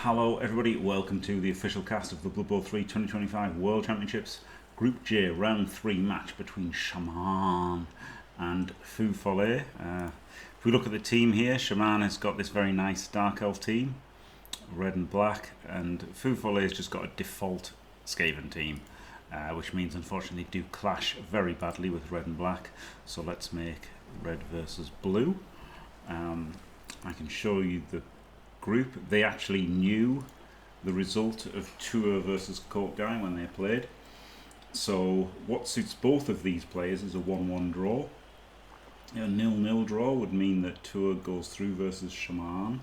Hello everybody, welcome to the official cast of the Blood Bowl 3 2025 World Championships Group J Round 3 match between Sjamaan and Feufollet. If we look at the team here, Sjamaan has got this very nice Dark Elf team, red and black, and Feufollet has just got a default Skaven team, which means unfortunately they do clash very badly with red and black. So let's make red versus blue. I can show you the group. They actually knew the result of Tour versus Court Guy when they played. So what suits both of these players is a 1-1 draw. A 0-0 draw would mean that Tour goes through versus Sjamaan.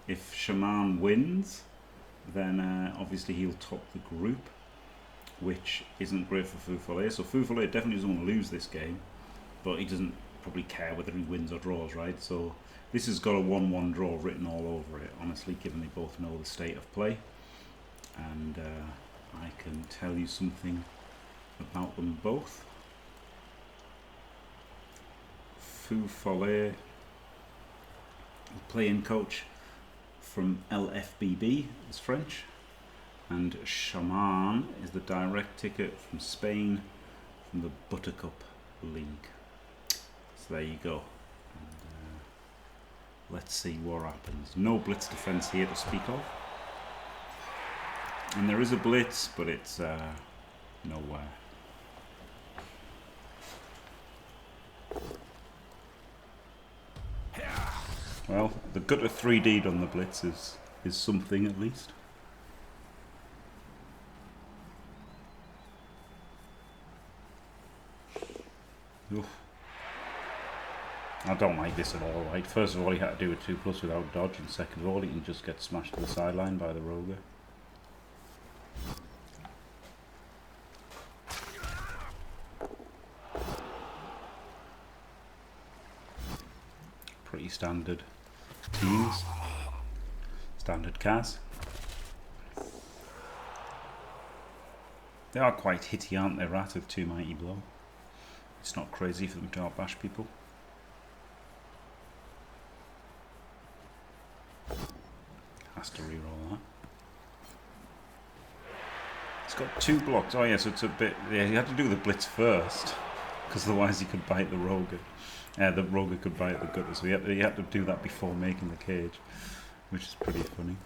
If Sjamaan wins, then obviously he'll top the group, which isn't great for Feufollet. So Feufollet definitely doesn't want to lose this game, but he doesn't probably care whether he wins or draws, right? So this has got a 1-1 draw written all over it, honestly, given they both know the state of play. And I can tell you something about them both. Feufollet, playing coach from LFBB, is French. And Sjamaan is the direct ticket from Spain, from the Buttercup League. So there you go. Let's see what happens. No blitz defense here to speak of. And there is a blitz, but it's nowhere. Well, the gutter 3D'd on the blitz is something at least. Oof. I don't like this at all, right? First of all, he had to do a 2+ without dodge, and second of all, he can just get smashed to the sideline by the rogue. Pretty standard teams. Standard Kaz. They are quite hitty, aren't they, Rat, with 2 Mighty Blow. It's not crazy for them to outbash people. Has to reroll that. It's got 2 blocks. Oh yeah, so it's a bit. Yeah, you had to do the blitz first, because otherwise he could bite the rogue. The rogue could bite the gutter, so you had to do that before making the cage, which is pretty funny.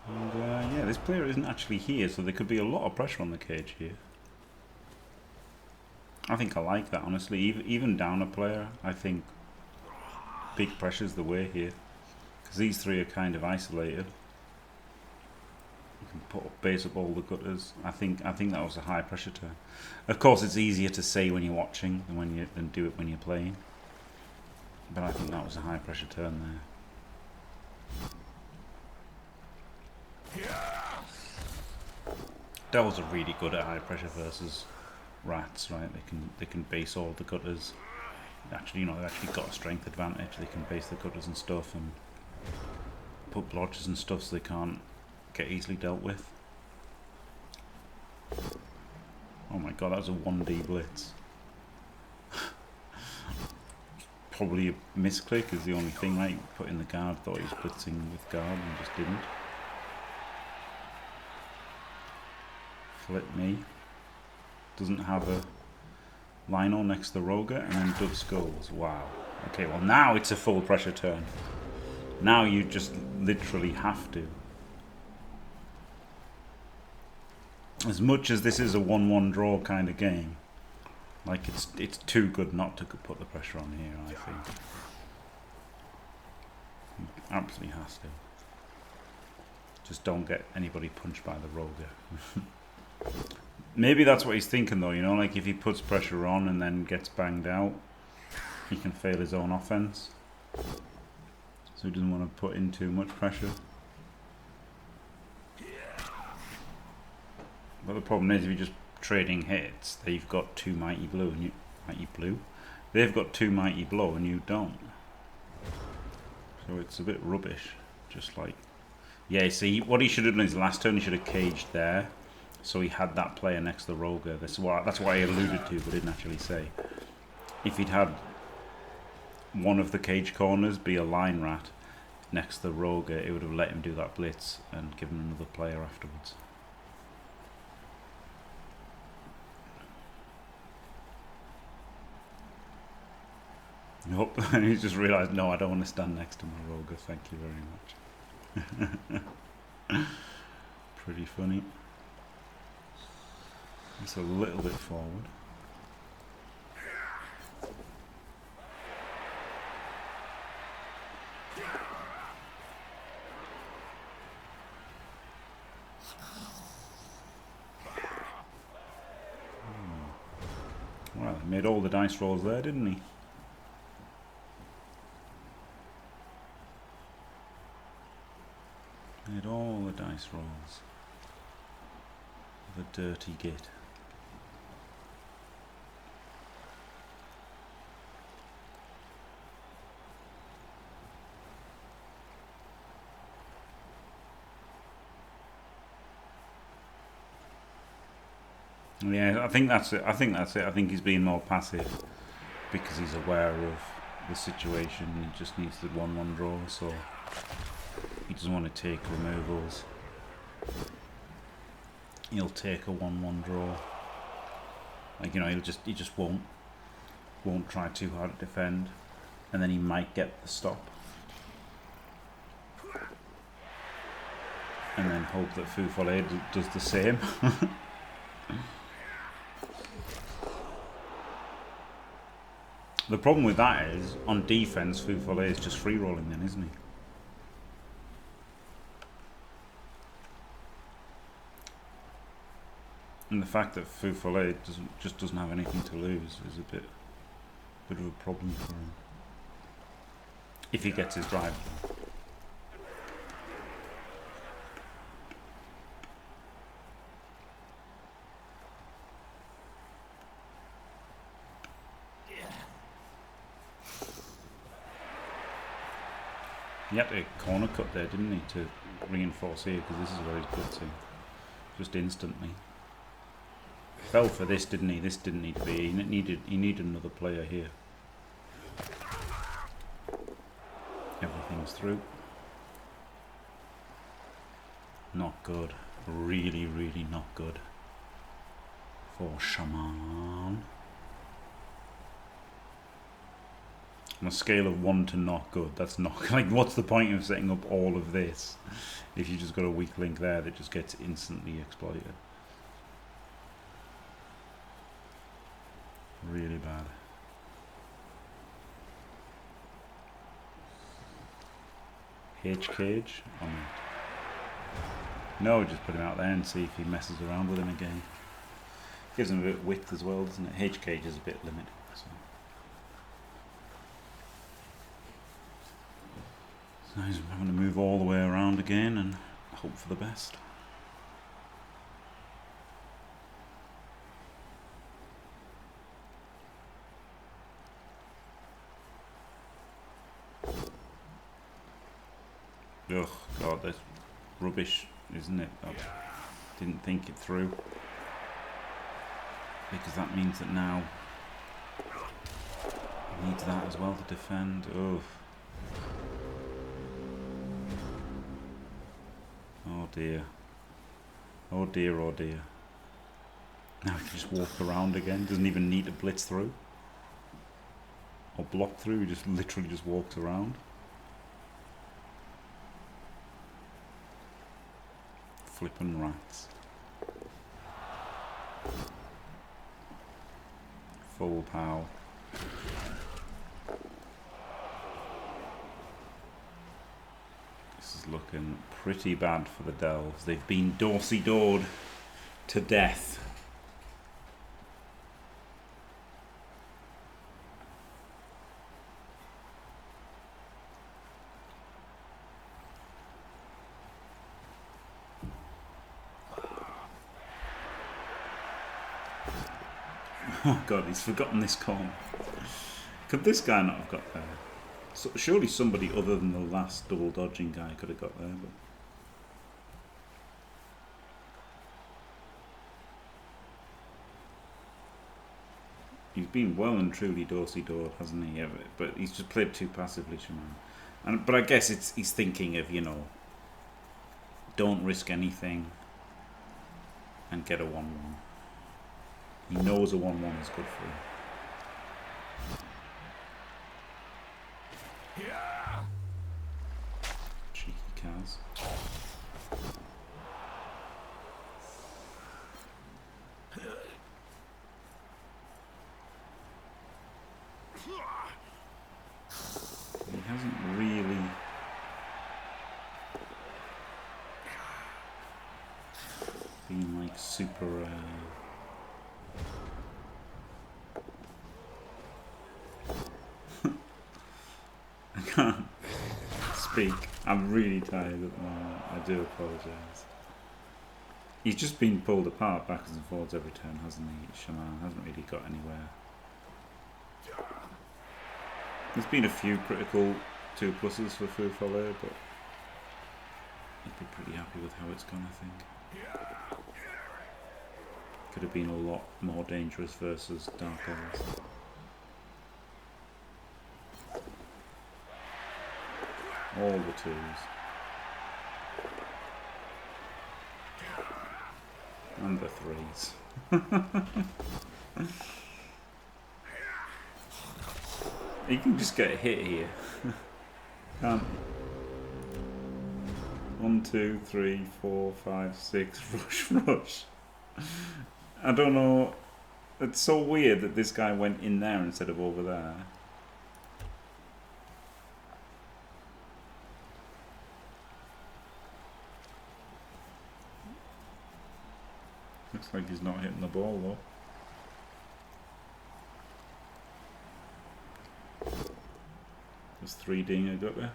And yeah, this player isn't actually here, so there could be a lot of pressure on the cage here. I think I like that, honestly. Even down a player, I think big pressure's the way here, because these 3 are kind of isolated. You can base up all the gutters. I think that was a high pressure turn. Of course, it's easier to say when you're watching than do it when you're playing. But I think that was a high pressure turn there. Devils are really good at high pressure versus Rats, right? They can base all the gutters. Actually, they've actually got a strength advantage. They can base the gutters and stuff and put blodges and stuff so they can't get easily dealt with. Oh my god, that was a 1D blitz. Probably a misclick is the only thing, right? Put in the guard, thought he was blitzing with guard and just didn't. Flip me. Doesn't have a Lino next to the Roger, and then Dove Skulls. Wow. Okay, well now it's a full pressure turn. Now you just literally have to. As much as this is a 1-1 draw kind of game, like it's too good not to put the pressure on here, I think. Absolutely has to. Just don't get anybody punched by the Roger. Maybe that's what he's thinking though, like if he puts pressure on and then gets banged out, he can fail his own offense. So he doesn't want to put in too much pressure. But the problem is if you're just trading hits, they've got 2 Mighty Blue and they've got 2 Mighty Blow and you don't. So it's a bit rubbish. Just like, yeah, see, what he should have done is last turn he should have caged there. So he had that player next to the Roger. That's what I alluded to, but didn't actually say. If he'd had one of the cage corners be a line rat next to the rogue, it would have let him do that blitz and given another player afterwards. Nope, and he just realised, no, I don't want to stand next to my rogue, thank you very much. Pretty funny. It's a little bit forward. Well, he made all the dice rolls there, didn't he? Made all the dice rolls. The dirty git. Yeah, I think that's it. I think he's being more passive because he's aware of the situation. He just needs the 1-1 draw, so he doesn't want to take removals. He'll take a 1-1 draw. Like, you know, he just won't try too hard to defend, and then he might get the stop, and then hope that Feufollet does the same. The problem with that is, on defense, Feufollet is just free rolling then, isn't he? And the fact that Feufollet just doesn't have anything to lose is a bit of a problem for him. If he gets his drive. He had a corner cut there, didn't he, to reinforce here, because this is where he's good to. Just instantly. Fell for this, didn't he? This didn't need to be. He needed another player here. Everything's through. Not good. Really, really not good. For Sjamaan. On a scale of 1 to not good, that's not, like, what's the point of setting up all of this if you just got a weak link there that just gets instantly exploited? Really bad. H cage? No, just put him out there and see if he messes around with him again. Gives him a bit of width as well, doesn't it? H cage is a bit limited. So now he's having to move all the way around again and hope for the best. Ugh, God, that's rubbish, isn't it? I didn't think it through. Because that means that now he needs that as well to defend. Ugh. Oh dear. Oh dear, oh dear. Now he can just walk around again. Doesn't even need to blitz through. Or block through, he just literally just walks around. Flippin' rats. Full pow. This is looking pretty bad for the Delves. They've been Dorsey-doored to death. Oh God, he's forgotten this corner. Could this guy not have got there? So, surely somebody other than the last double dodging guy could have got there. He's been well and truly Dorsey-Dored, hasn't he? Yeah, but he's just played too passively, Sjamaan. But I guess he's thinking of, you know, don't risk anything and get a 1-1. He knows a 1-1 is good for him. Cheeky Kaz. He hasn't really been like super I can't speak. I'm really tired at the moment. I do apologise. He's just been pulled apart backwards and forwards every turn, hasn't he? Sjamaan hasn't really got anywhere. There's been a few critical 2+s for Feufollet, but I'd be pretty happy with how it's gone, I think. Could have been a lot more dangerous versus Dark Elves. All the 2s. And the 3s. You can just get hit here. Can't you? 1, 2, 3, 4, 5, 6. Rush, rush. I don't know. It's so weird that this guy went in there instead of over there. Looks like he's not hitting the ball though. There's 3 dinger got there.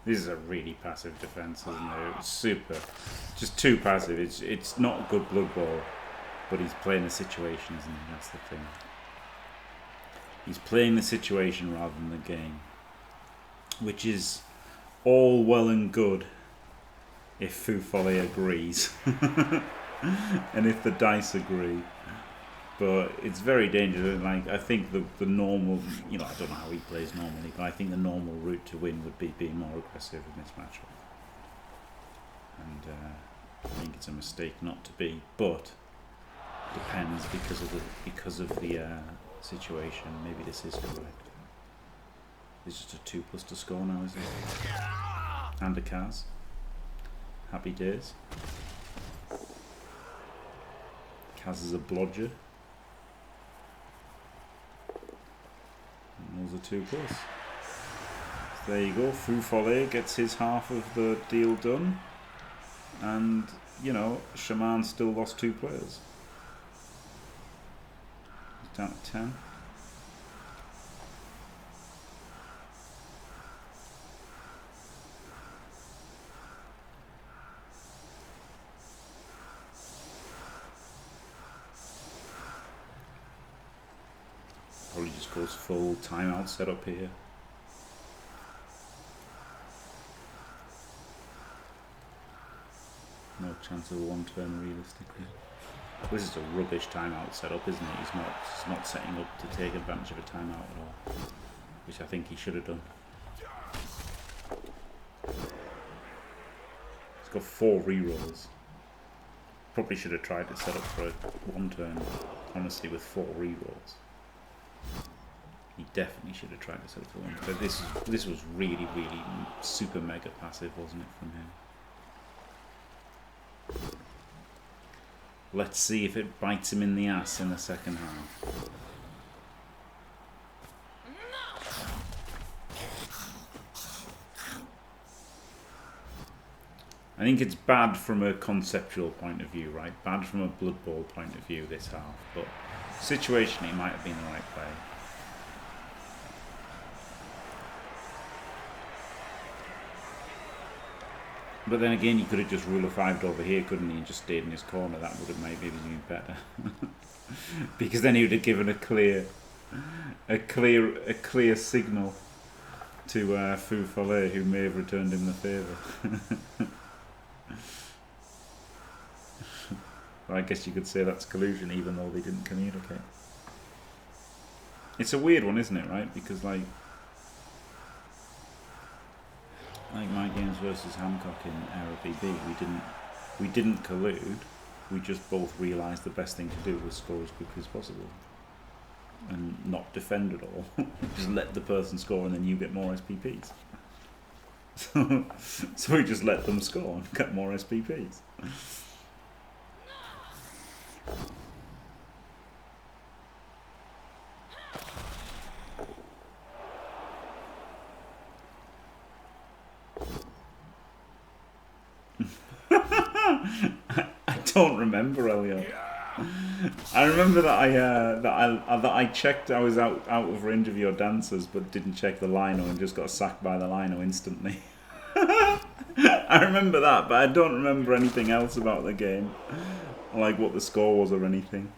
This is a really passive defense, isn't it? It's super. Just too passive. It's not a good Blood Bowl, but he's playing the situation, isn't he? That's the thing. He's playing the situation rather than the game, which is all well and good if Feufollet agrees. And if the dice agree, but it's very dangerous. Like I think the normal, you know, I don't know how he plays normally, but I think the normal route to win would be being more aggressive in this matchup. And I think it's a mistake not to be, but depends because of the situation. Maybe this is correct. It's just a 2+ to score now, isn't it? And a Kaz. Happy days. Kaz is a blodger. And those are 2+. So there you go. Feufollet gets his half of the deal done. And, you know, Sjamaan still lost 2 players. He's down to 10. Probably just goes full timeout setup here. No chance of a 1 turn realistically. This is a rubbish timeout setup, isn't it? He's not setting up to take advantage of a timeout at all, which I think he should have done. He's got 4 rerolls. Probably should have tried to set up for a 1 turn, honestly, with 4 rerolls. He definitely should have tried to set up for 1. But this was really, really super mega passive, wasn't it, from him? Let's see if it bites him in the ass in the second half. I think it's bad from a conceptual point of view, right? Bad from a Blood Bowl point of view this half, but situationally it might have been the right play. But then again, he could have just rule of 5'd over here, couldn't he, and just stayed in his corner. That would have maybe been better, because then he would have given a clear signal to Feufollet, who may have returned him the favour. Well, I guess you could say that's collusion, even though they didn't communicate. It's a weird one, isn't it, right? Because like my games versus Hancock in Era BB, we didn't collude. We just both realised the best thing to do was score as quickly as possible and not defend at all. Just let the person score and then you get more SPPs. So we just let them score and get more SPPs. I don't remember, Elliot. I remember that I checked. I was out of range of your dancers, but didn't check the lino and just got sacked by the lino instantly. I remember that, but I don't remember anything else about the game, like what the score was or anything.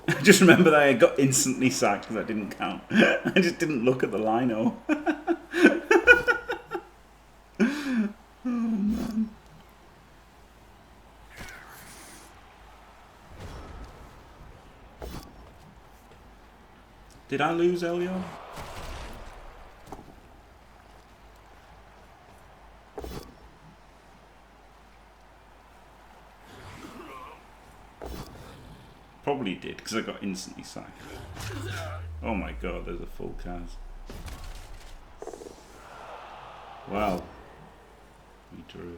I just remember that I got instantly sacked because I didn't count. I just didn't look at the lino. Oh man. Did I lose Elion? Probably did, because I got instantly sacked. Oh my god, there's a full cast. Wow. We drew.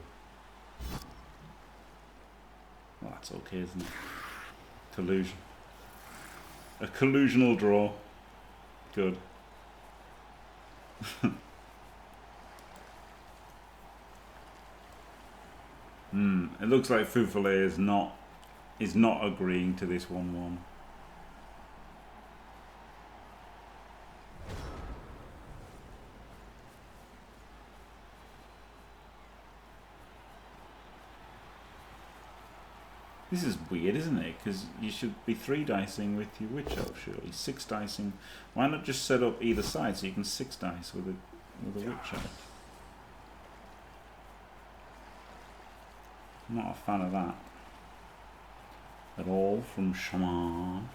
Well, that's okay, isn't it? Collusion. A collusional draw. Good. It looks like Feufollet is not agreeing to this 1-1. This is weird, isn't it? Because you should be 3 dicing with your witch elf, surely. 6 dicing. Why not just set up either side so you can 6 dice with a witch elf? I'm not a fan of that at all from Sjamaan.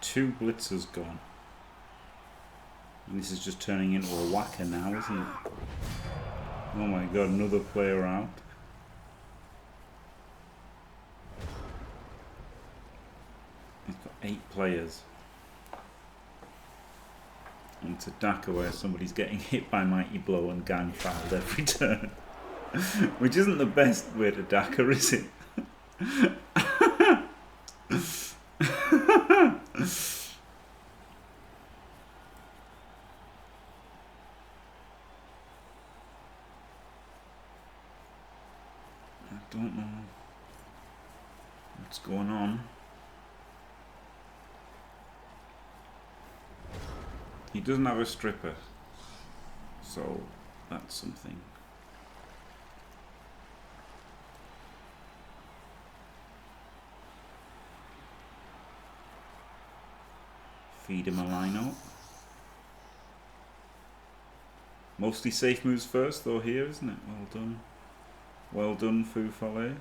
Two blitzers gone. And this is just turning into a whacker now, isn't it? Oh my god, another player out. He's got 8 players. And it's a Daka where somebody's getting hit by Mighty Blow and gang fouled every turn. Which isn't the best way to Daka, is it? I don't know what's going on. He doesn't have a stripper, so that's something. Feed him a line-out. Mostly safe moves first though here, isn't it? Well done. Well done, Feufollet.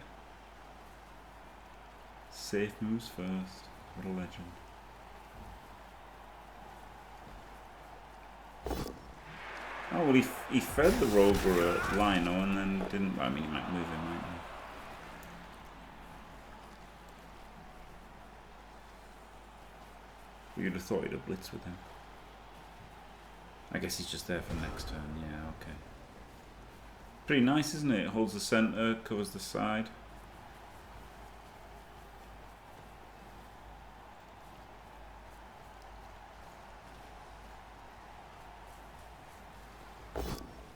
Safe moves first. What a legend. Oh, well, he fed the Rover a lino and then didn't. I mean, he might move him, mightn't he? You'd have thought he'd have blitzed with him. I guess he's just there for next turn. Yeah, okay. Pretty nice, isn't it? It holds the centre, covers the side.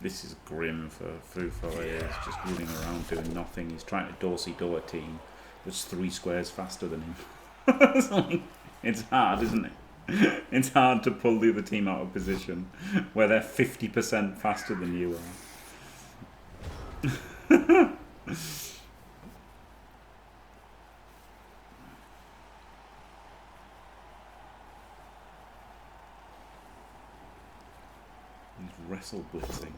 This is grim for Feufollet. He's just running around doing nothing. He's trying to Dorsey-do a team that's 3 squares faster than him. It's hard, isn't it? It's hard to pull the other team out of position where they're 50% faster than you are. He's wrestle blitzing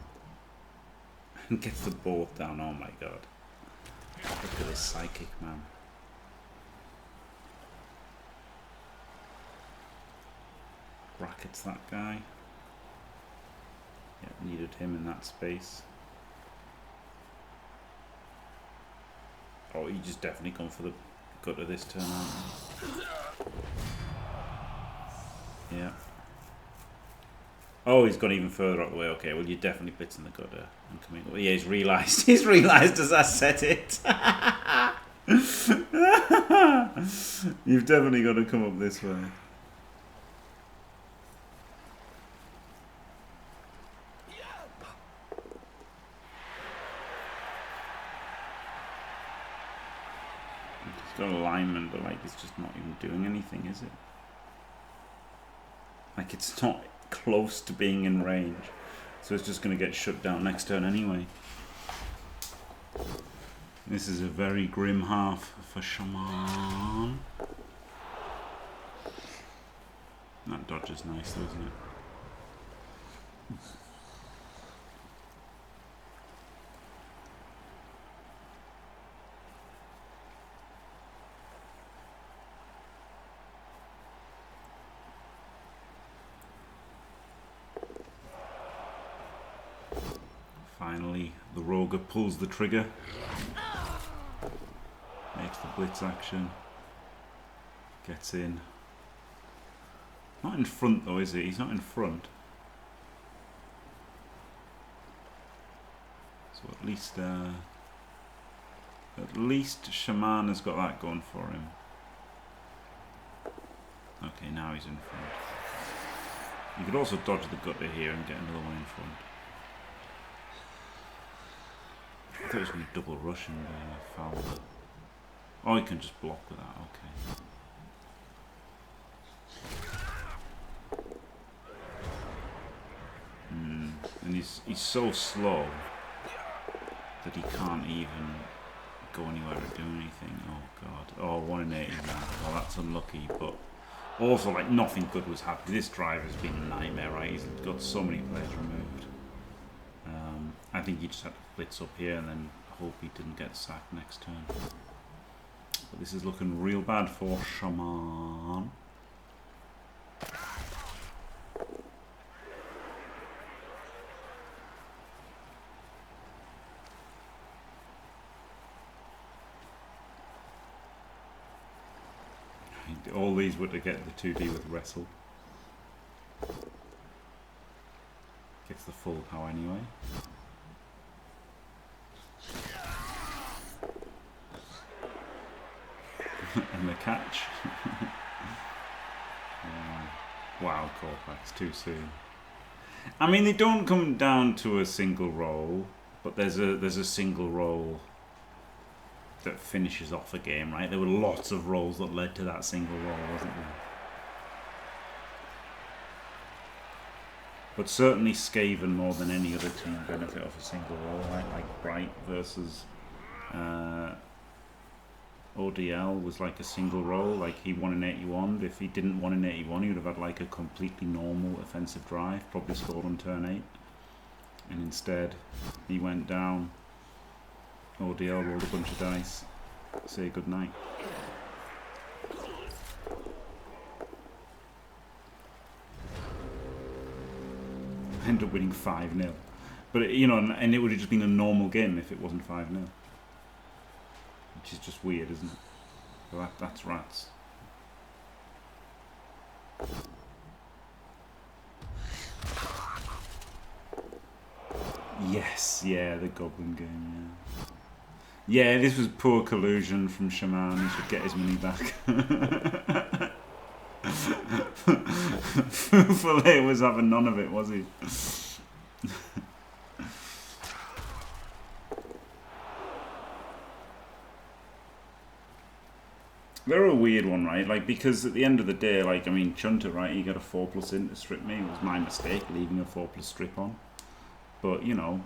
and gets the board down. Oh my god. Look at this psychic, man. Brackets that guy. Yeah, needed him in that space. Oh, he just definitely gone for the gut of this turn, aren't he? Yeah. Oh, he's gone even further up the way. Okay, well, you're definitely blitzing the gutter and coming. Well, yeah, he's realised. He's realised as I said it. You've definitely got to come up this way. He's got alignment, but like it's just not even doing anything, is it? Like it's not close to being in range, so it's just going to get shut down next turn anyway. This is a very grim half for Sjamaan. That dodge is nice though, isn't it? Finally, the Roger pulls the trigger, makes the blitz action, gets in. Not in front though, is he? He's not in front. So at least Sjamaan has got that going for him. Okay, now he's in front. You could also dodge the gutter here and get another one in front. I thought he was going to double rush and foul it. Oh, you can just block with that, okay. And he's so slow that he can't even go anywhere or do anything. Oh god. Oh, 1 in 80 now. Well, that's unlucky, but also like nothing good was happening. This drive has been a nightmare, right? He's got so many players removed. I think he just had to blitz up here and then hope he didn't get sacked next turn. But this is looking real bad for Sjamaan. All these were to get the 2D with wrestle. Gets the full power anyway. And the catch. Wow, Corpax, too soon. I mean, they don't come down to a single roll, but there's a single roll that finishes off a game, right? There were lots of rolls that led to that single roll, wasn't there? But certainly Skaven more than any other team benefit off a single roll, right? Like Bright versus ODL was like a single roll, like he won in 81. If he didn't win in 81, he would have had like a completely normal offensive drive, probably scored on turn 8. And instead, he went down. ODL rolled a bunch of dice. Say goodnight. End up winning 5-0. But, you know, and it would have just been a normal game if it wasn't 5-0. Which is just weird, isn't it? So that's rats. Yes, yeah, the Goblin game, yeah. Yeah, this was poor collusion from Sjamaan. He should get his money back. Feufollet was having none of it, was he? They're a weird one, right? Like, because at the end of the day, like, I mean, Chunter, right? He got a 4+ in to strip me. It was my mistake leaving a 4+ strip on. But, you know,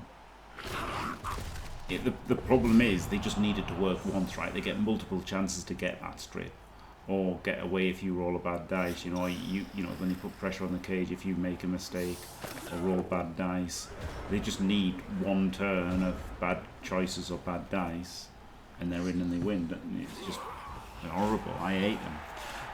the problem is they just needed to work once, right? They get multiple chances to get that strip, or get away if you roll a bad dice. You know, you know when you put pressure on the cage, if you make a mistake or roll bad dice, they just need one turn of bad choices or bad dice, and they're in and they win. It's just horrible. I hate them.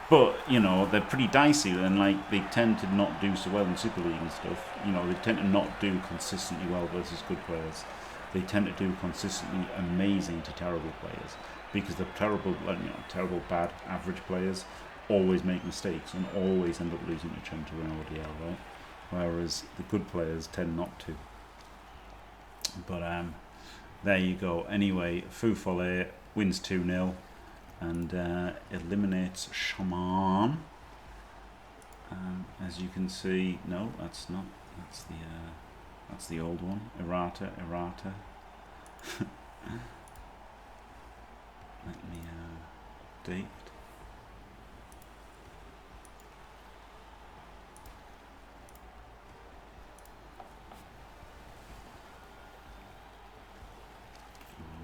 But, you know, they're pretty dicey, and like they tend to not do so well in Super League and stuff. You know, they tend to not do consistently well versus good players. They tend to do consistently amazing to terrible players, because the terrible, you know, terrible, bad, average players always make mistakes and always end up losing to Chunter and ODL, right? Whereas the good players tend not to. But there you go. Anyway, Feufollet wins 2-0 and eliminates Sjamaan. As you can see, no, that's not. That's the old one. Errata. Let me date.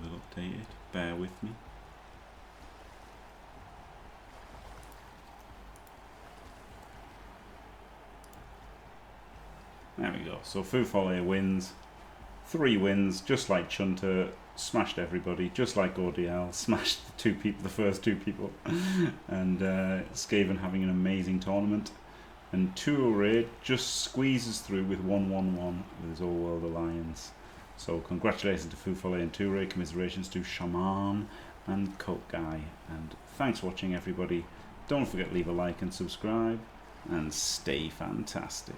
We'll update it. Bear with me. There we go. So Feufollet wins. 3 wins, just like Chunter, smashed everybody, just like ODL, smashed the first two people, and Skaven having an amazing tournament. And Toure just squeezes through with 1-1-1 with his all-world alliance. So congratulations to Feufollet and Toure, commiserations to Sjamaan and Coke Guy. And thanks for watching, everybody. Don't forget to leave a like and subscribe, and stay fantastic.